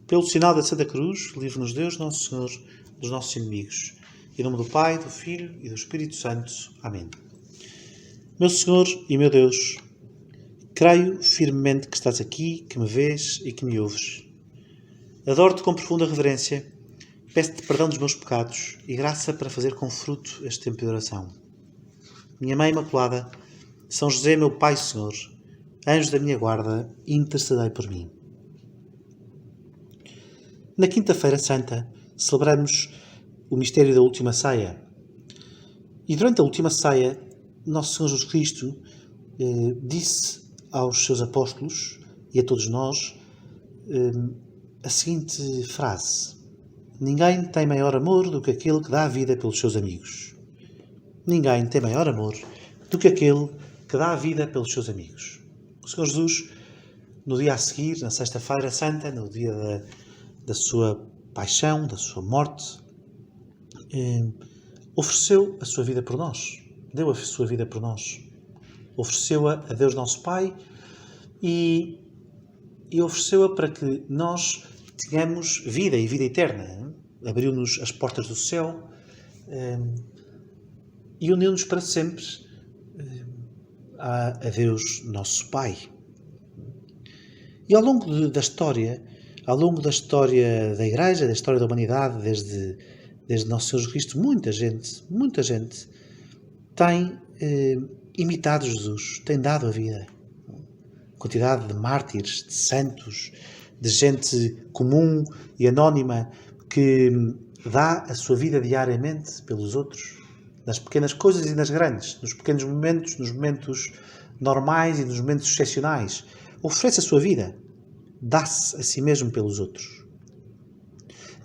Pelo sinal da Santa Cruz, livre-nos Deus, Nosso Senhor, dos nossos inimigos. Em nome do Pai, do Filho e do Espírito Santo. Amém. Meu Senhor e meu Deus, creio firmemente que estás aqui, que me vês e que me ouves. Adoro-te com profunda reverência, peço-te perdão dos meus pecados e graça para fazer com fruto este tempo de oração. Minha Mãe Imaculada, São José, meu Pai Senhor, anjos da minha guarda, intercedei por mim. Na Quinta-feira Santa, celebramos o mistério da Última Ceia. E durante a Última Ceia, Nosso Senhor Jesus Cristo disse aos seus apóstolos e a todos nós a seguinte frase: ninguém tem maior amor do que aquele que dá a vida pelos seus amigos. Ninguém tem maior amor do que aquele que dá a vida pelos seus amigos. O Senhor Jesus, no dia a seguir, na Sexta-feira Santa, no dia da sua paixão, da sua morte, ofereceu a sua vida por nós. Deu a sua vida por nós. Ofereceu-a a Deus nosso Pai e ofereceu-a para que nós tenhamos vida e vida eterna. Abriu-nos as portas do céu e uniu-nos para sempre a Deus nosso Pai. E ao longo da história da Igreja, da história da humanidade, desde Nosso Senhor Jesus Cristo, muita gente tem imitado Jesus, tem dado a vida. Quantidade de mártires, de santos, de gente comum e anónima que dá a sua vida diariamente pelos outros, nas pequenas coisas e nas grandes, nos pequenos momentos, nos momentos normais e nos momentos excepcionais. Oferece a sua vida, dá-se a si mesmo pelos outros.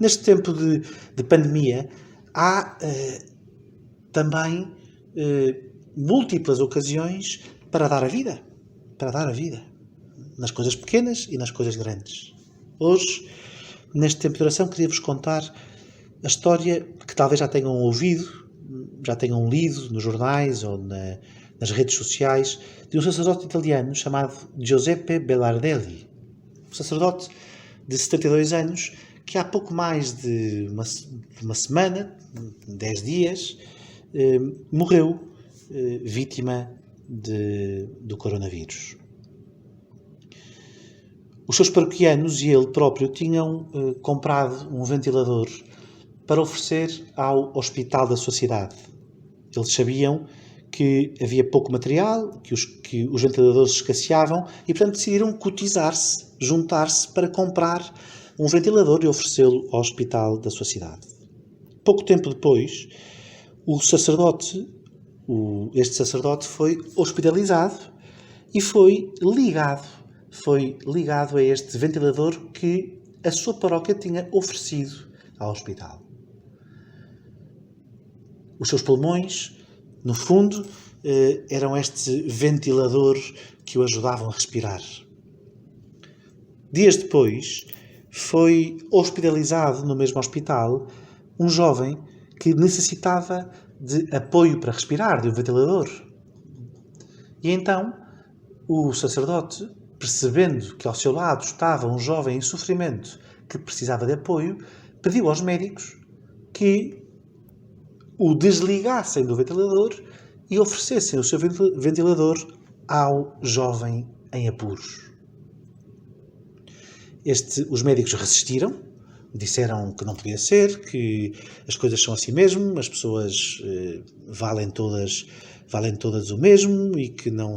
Neste tempo de pandemia, há também múltiplas ocasiões para dar a vida. Nas coisas pequenas e nas coisas grandes. Hoje, neste tempo de oração, queria-vos contar a história que talvez já tenham ouvido, já tenham lido nos jornais ou nas redes sociais, de um sacerdote italiano chamado Giuseppe Belardelli. Um sacerdote de 72 anos que há pouco mais de uma semana, 10 dias, morreu vítima do coronavírus. Os seus paroquianos e ele próprio tinham comprado um ventilador para oferecer ao hospital da sua cidade. Eles sabiam que havia pouco material, que os ventiladores escasseavam e, portanto, decidiram cotizar-se, juntar-se para comprar um ventilador e oferecê-lo ao hospital da sua cidade. Pouco tempo depois, este sacerdote foi hospitalizado e foi ligado a este ventilador que a sua paróquia tinha oferecido ao hospital. Os seus pulmões, no fundo, eram este ventilador que o ajudavam a respirar. Dias depois, foi hospitalizado no mesmo hospital um jovem que necessitava de apoio para respirar, de um ventilador. E então, o sacerdote, percebendo que ao seu lado estava um jovem em sofrimento que precisava de apoio, pediu aos médicos que o desligassem do ventilador e oferecessem o seu ventilador ao jovem em apuros. Os médicos resistiram, disseram que não podia ser, que as coisas são assim mesmo, as pessoas valem todas o mesmo e que não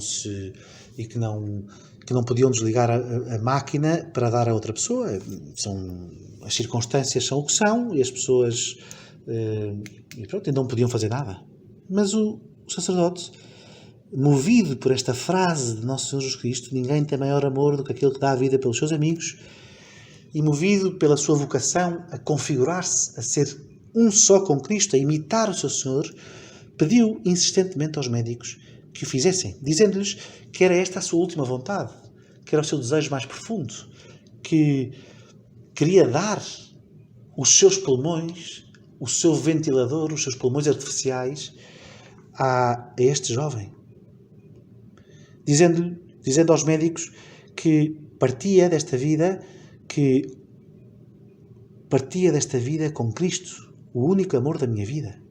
podiam desligar a máquina para dar a outra pessoa. As circunstâncias são o que são e as pessoas não podiam fazer nada. Mas o sacerdote, movido por esta frase de Nosso Senhor Jesus Cristo, ninguém tem maior amor do que aquele que dá a vida pelos seus amigos, e movido pela sua vocação a configurar-se, a ser um só com Cristo, a imitar o seu Senhor, pediu insistentemente aos médicos que o fizessem, dizendo-lhes que era esta a sua última vontade, que era o seu desejo mais profundo, que queria dar os seus pulmões, o seu ventilador, os seus pulmões artificiais a este jovem. Dizendo aos médicos que partia desta vida, que partia desta vida com Cristo, o único amor da minha vida.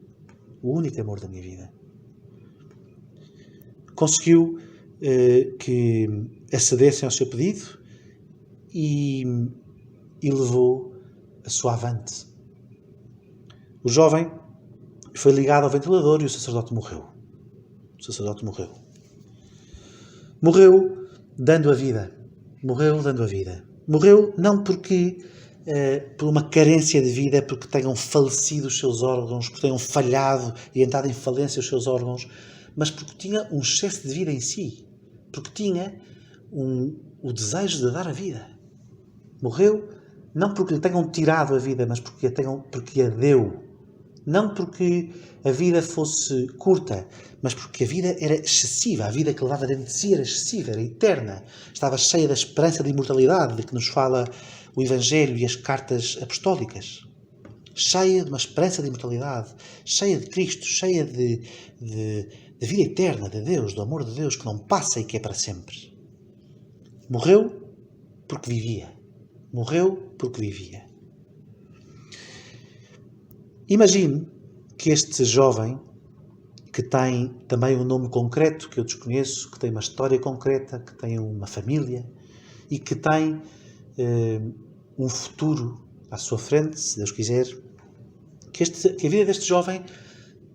O único amor da minha vida. Conseguiu que acedessem ao seu pedido e levou a sua avante. O jovem foi ligado ao ventilador e o sacerdote morreu. O sacerdote morreu. Morreu dando a vida. Morreu dando a vida. Morreu não porque por uma carência de vida, porque tenham falecido os seus órgãos, porque tenham falhado e entrado em falência os seus órgãos, mas porque tinha um excesso de vida em si, porque tinha o desejo de dar a vida. Morreu não porque lhe tenham tirado a vida, mas porque a deu. Não porque a vida fosse curta, mas porque a vida era excessiva. A vida que levava dentro de si era excessiva, era eterna. Estava cheia da esperança de imortalidade de que nos fala o Evangelho e as cartas apostólicas. Cheia de uma esperança de imortalidade, cheia de Cristo, cheia de vida eterna, de Deus, do amor de Deus que não passa e que é para sempre. Morreu porque vivia. Morreu porque vivia. Imagine que este jovem, que tem também um nome concreto que eu desconheço, que tem uma história concreta, que tem uma família e que tem um futuro à sua frente, se Deus quiser, que a vida deste jovem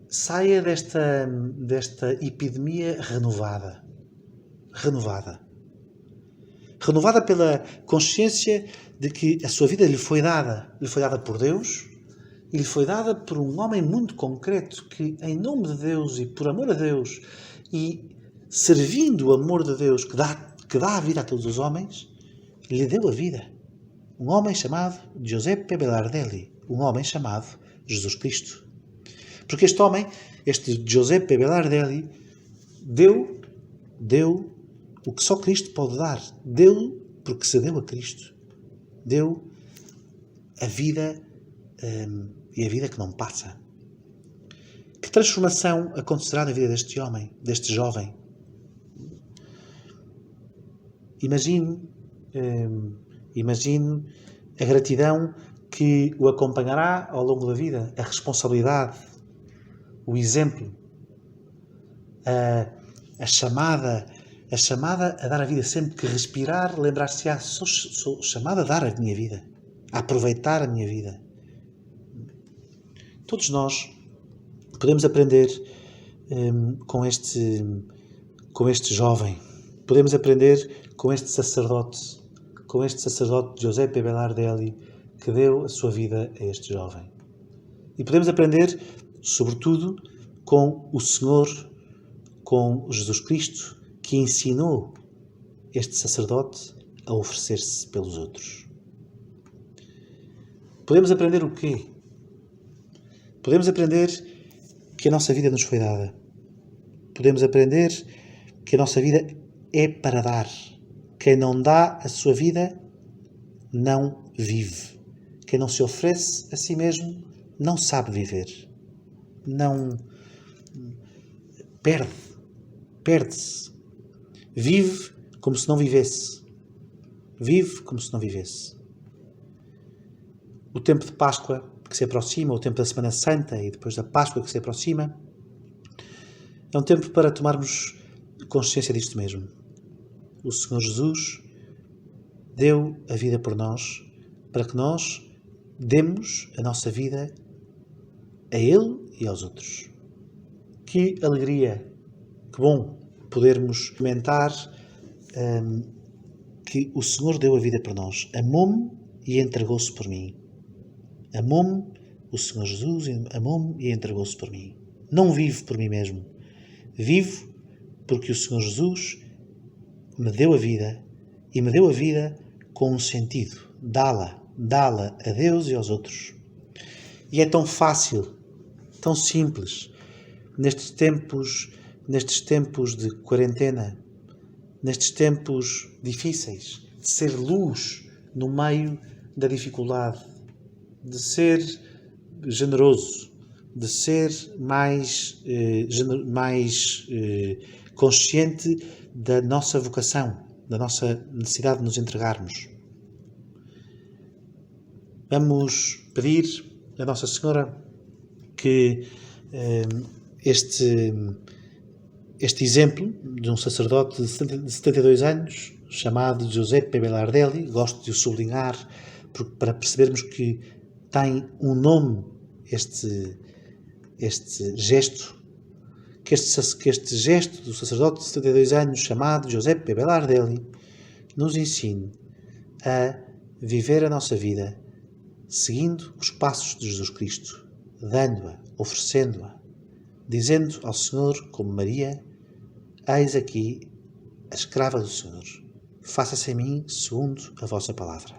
saia desta epidemia renovada. Renovada pela consciência de que a sua vida lhe foi dada por Deus e lhe foi dada por um homem muito concreto que, em nome de Deus e por amor a Deus e servindo o amor de Deus que dá a vida a todos os homens, lhe deu a vida. Um homem chamado Giuseppe Belardelli, um homem chamado Jesus Cristo. Porque este homem, este Giuseppe Belardelli, deu o que só Cristo pode dar. Deu porque se deu a Cristo. Deu a vida e a vida que não passa. Que transformação acontecerá na vida deste homem, deste jovem? Imagine a gratidão que o acompanhará ao longo da vida, a responsabilidade, o exemplo, a chamada a dar a vida sempre que respirar, lembrar-se-á, sou chamado a dar a minha vida, a aproveitar a minha vida. Todos nós podemos aprender com este jovem, podemos aprender com este sacerdote Giuseppe Belardelli, que deu a sua vida a este jovem. E podemos aprender, sobretudo, com o Senhor, com Jesus Cristo, que ensinou este sacerdote a oferecer-se pelos outros. Podemos aprender o quê? Podemos aprender que a nossa vida nos foi dada. Podemos aprender que a nossa vida é para dar. Quem não dá a sua vida não vive. Quem não se oferece a si mesmo não sabe viver. Não perde-se. Vive como se não vivesse. Vive como se não vivesse. O tempo de Páscoa que se aproxima, o tempo da Semana Santa e depois da Páscoa que se aproxima, é um tempo para tomarmos consciência disto mesmo. O Senhor Jesus deu a vida por nós para que nós demos a nossa vida a Ele e aos outros. Que alegria, que bom podermos comentar que o Senhor deu a vida por nós. Amou-me e entregou-se por mim. Amou-me o Senhor Jesus, amou-me e entregou-se por mim. Não vivo por mim mesmo. Vivo porque o Senhor Jesus me deu a vida e me deu a vida com um sentido. Dá-la a Deus e aos outros. E é tão fácil, tão simples, nestes tempos de quarentena, nestes tempos difíceis, de ser luz no meio da dificuldade, de ser generoso, de ser mais consciente da nossa vocação, da nossa necessidade de nos entregarmos. Vamos pedir a Nossa Senhora que este exemplo de um sacerdote de 72 anos, chamado Giuseppe Belardelli, gosto de o sublinhar para percebermos que tem um nome este gesto, que este gesto do sacerdote de 72 anos, chamado Giuseppe Belardelli, nos ensine a viver a nossa vida seguindo os passos de Jesus Cristo, dando-a, oferecendo-a, dizendo ao Senhor, como Maria: eis aqui a escrava do Senhor, faça-se em mim segundo a vossa palavra.